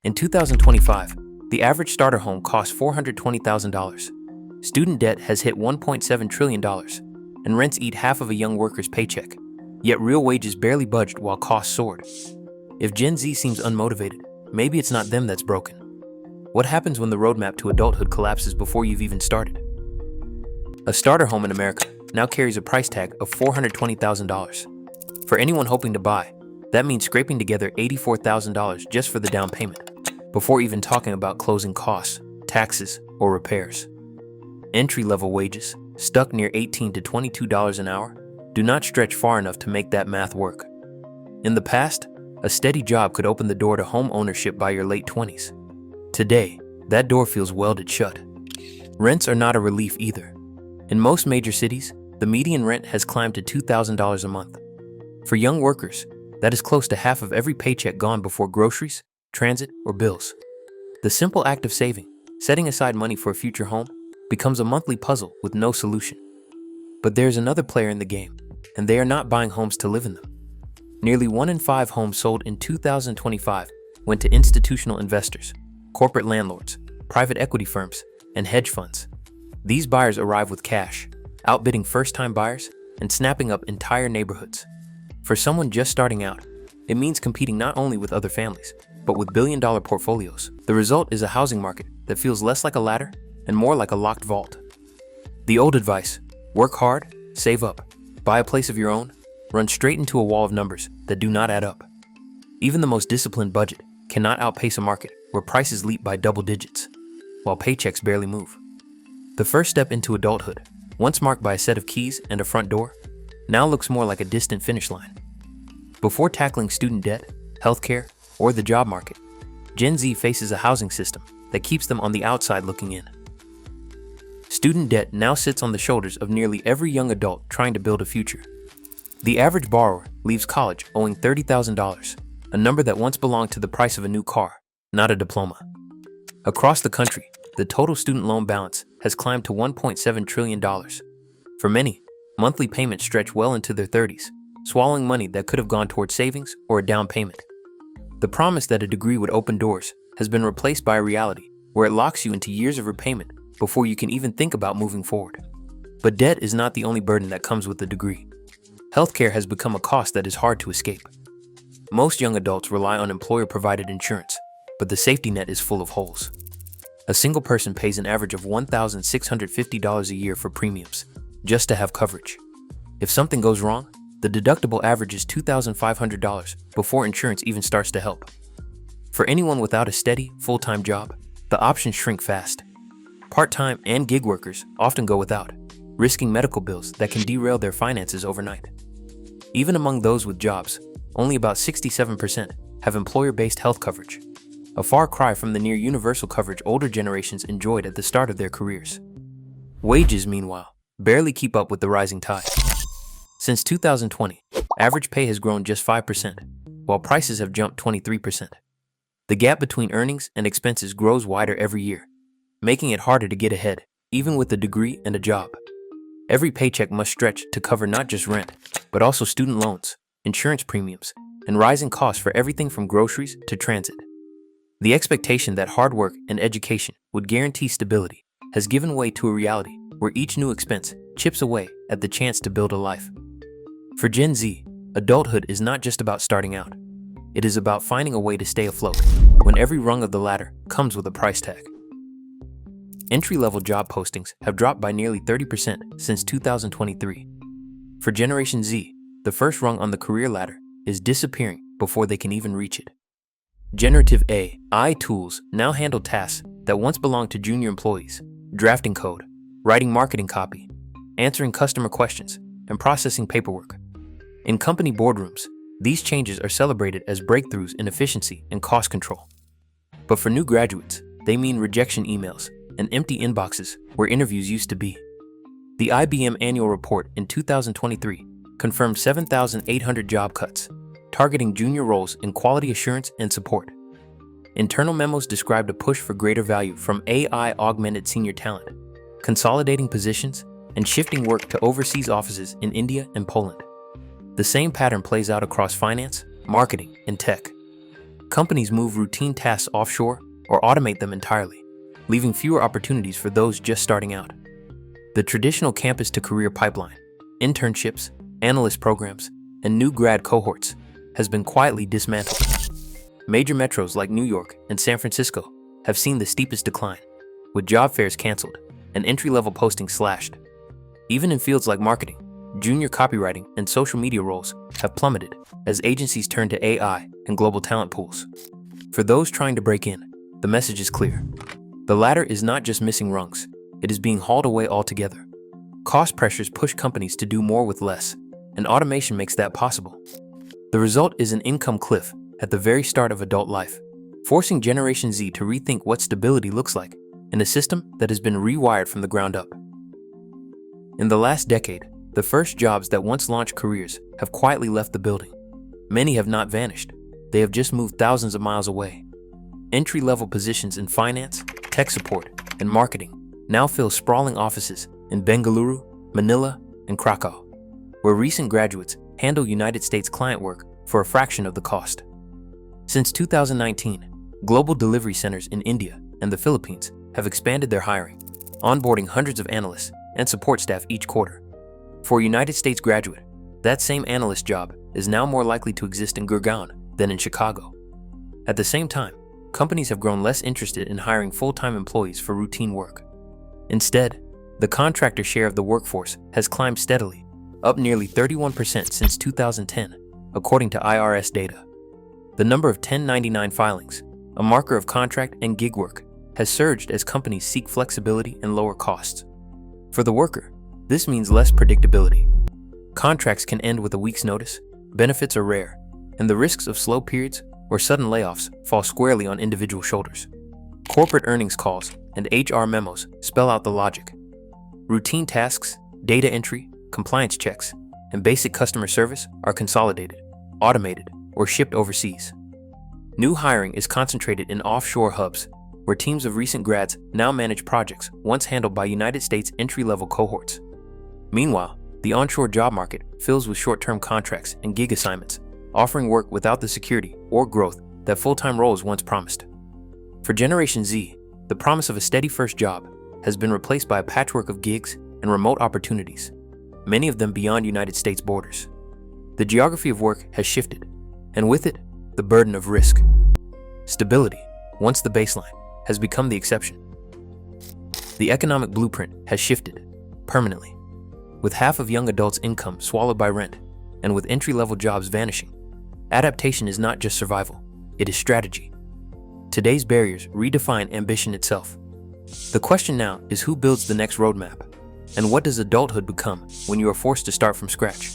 In 2025, the average starter home costs $420,000. Student debt has hit $1.7 trillion, and rents eat half of a young worker's paycheck. Yet real wages barely budged while costs soared. If Gen Z seems unmotivated, maybe it's not them that's broken. What happens when the roadmap to adulthood collapses before you've even started? A starter home in America now carries a price tag of $420,000. For anyone hoping to buy, that means scraping together $84,000 just for the down payment, before even talking about closing costs, taxes, or repairs. Entry-level wages, stuck near $18 to $22 an hour, do not stretch far enough to make that math work. In the past, a steady job could open the door to home ownership by your late 20s. Today, that door feels welded shut. Rents are not a relief either. In most major cities, the median rent has climbed to $2,000 a month. For young workers, that is close to half of every paycheck gone before groceries, transit, or bills. The simple act of saving, setting aside money for a future home, becomes a monthly puzzle with no solution. But there's another player in the game, and they are not buying homes to live in them. Nearly 1 in 5 homes sold in 2025 went to institutional investors, corporate landlords, private equity firms, and hedge funds. These buyers arrive with cash, outbidding first-time buyers and snapping up entire neighborhoods. For someone just starting out, it means competing not only with other families, but with billion-dollar portfolios. The result is a housing market that feels less like a ladder and more like a locked vault. The old advice, work hard, save up, buy a place of your own, runs straight into a wall of numbers that do not add up. Even the most disciplined budget cannot outpace a market where prices leap by double digits, while paychecks barely move. The first step into adulthood, once marked by a set of keys and a front door, now looks more like a distant finish line. Before tackling student debt, healthcare, or the job market, Gen Z faces a housing system that keeps them on the outside looking in. Student debt now sits on the shoulders of nearly every young adult trying to build a future. The average borrower leaves college owing $30,000, a number that once belonged to the price of a new car, not a diploma. Across the country, the total student loan balance has climbed to $1.7 trillion. For many, monthly payments stretch well into their 30s, swallowing money that could have gone towards savings or a down payment. The promise that a degree would open doors has been replaced by a reality where it locks you into years of repayment before you can even think about moving forward. But debt is not the only burden that comes with a degree. Healthcare has become a cost that is hard to escape. Most young adults rely on employer-provided insurance, but the safety net is full of holes. A single person pays an average of $1,650 a year for premiums, just to have coverage. If something goes wrong, the deductible averages $2,500 before insurance even starts to help. For anyone without a steady, full-time job, the options shrink fast. Part-time and gig workers often go without, risking medical bills that can derail their finances overnight. Even among those with jobs, only about 67% have employer-based health coverage, a far cry from the near-universal coverage older generations enjoyed at the start of their careers. Wages, meanwhile, barely keep up with the rising tide. Since 2020, average pay has grown just 5%, while prices have jumped 23%. The gap between earnings and expenses grows wider every year, making it harder to get ahead, even with a degree and a job. Every paycheck must stretch to cover not just rent, but also student loans, insurance premiums, and rising costs for everything from groceries to transit. The expectation that hard work and education would guarantee stability has given way to a reality where each new expense chips away at the chance to build a life. For Gen Z, adulthood is not just about starting out. It is about finding a way to stay afloat when every rung of the ladder comes with a price tag. Entry-level job postings have dropped by nearly 30% since 2023. For Generation Z, the first rung on the career ladder is disappearing before they can even reach it. Generative AI tools now handle tasks that once belonged to junior employees: drafting code, writing marketing copy, answering customer questions, and processing paperwork. In company boardrooms, these changes are celebrated as breakthroughs in efficiency and cost control. But for new graduates, they mean rejection emails and empty inboxes where interviews used to be. The IBM annual report in 2023 confirmed 7,800 job cuts, targeting junior roles in quality assurance and support. Internal memos described a push for greater value from AI-augmented senior talent, consolidating positions and shifting work to overseas offices in India and Poland. The same pattern plays out across finance, marketing, and tech. Companies move routine tasks offshore or automate them entirely, leaving fewer opportunities for those just starting out. The traditional campus-to-career pipeline, internships, analyst programs, and new grad cohorts has been quietly dismantled. Major metros like New York and San Francisco have seen the steepest decline, with job fairs canceled and entry-level postings slashed. Even in fields like marketing, junior copywriting, and social media roles have plummeted as agencies turn to AI and global talent pools. For those trying to break in, the message is clear. The ladder is not just missing rungs, it is being hauled away altogether. Cost pressures push companies to do more with less, and automation makes that possible. The result is an income cliff at the very start of adult life, forcing Generation Z to rethink what stability looks like in a system that has been rewired from the ground up. In the last decade, the first jobs that once launched careers have quietly left the building. Many have not vanished, they have just moved thousands of miles away. Entry-level positions in finance, tech support, and marketing now fill sprawling offices in Bengaluru, Manila, and Krakow, where recent graduates handle United States client work for a fraction of the cost. Since 2019, global delivery centers in India and the Philippines have expanded their hiring, onboarding hundreds of analysts and support staff each quarter. For a United States graduate, that same analyst job is now more likely to exist in Gurgaon than in Chicago. At the same time, companies have grown less interested in hiring full-time employees for routine work. Instead, the contractor share of the workforce has climbed steadily, up nearly 31% since 2010, according to IRS data. The number of 1099 filings, a marker of contract and gig work, has surged as companies seek flexibility and lower costs. For the worker, this means less predictability. Contracts can end with a week's notice, benefits are rare, and the risks of slow periods or sudden layoffs fall squarely on individual shoulders. Corporate earnings calls and HR memos spell out the logic. Routine tasks, data entry, compliance checks, and basic customer service are consolidated, automated, or shipped overseas. New hiring is concentrated in offshore hubs, where teams of recent grads now manage projects once handled by United States entry-level cohorts. Meanwhile, the onshore job market fills with short-term contracts and gig assignments, offering work without the security or growth that full-time roles once promised. For Generation Z, the promise of a steady first job has been replaced by a patchwork of gigs and remote opportunities, many of them beyond United States borders. The geography of work has shifted, and with it, the burden of risk. Stability, once the baseline, has become the exception. The economic blueprint has shifted permanently. With half of young adults' income swallowed by rent, and with entry-level jobs vanishing, adaptation is not just survival, it is strategy. Today's barriers redefine ambition itself. The question now is who builds the next roadmap, and what does adulthood become when you are forced to start from scratch?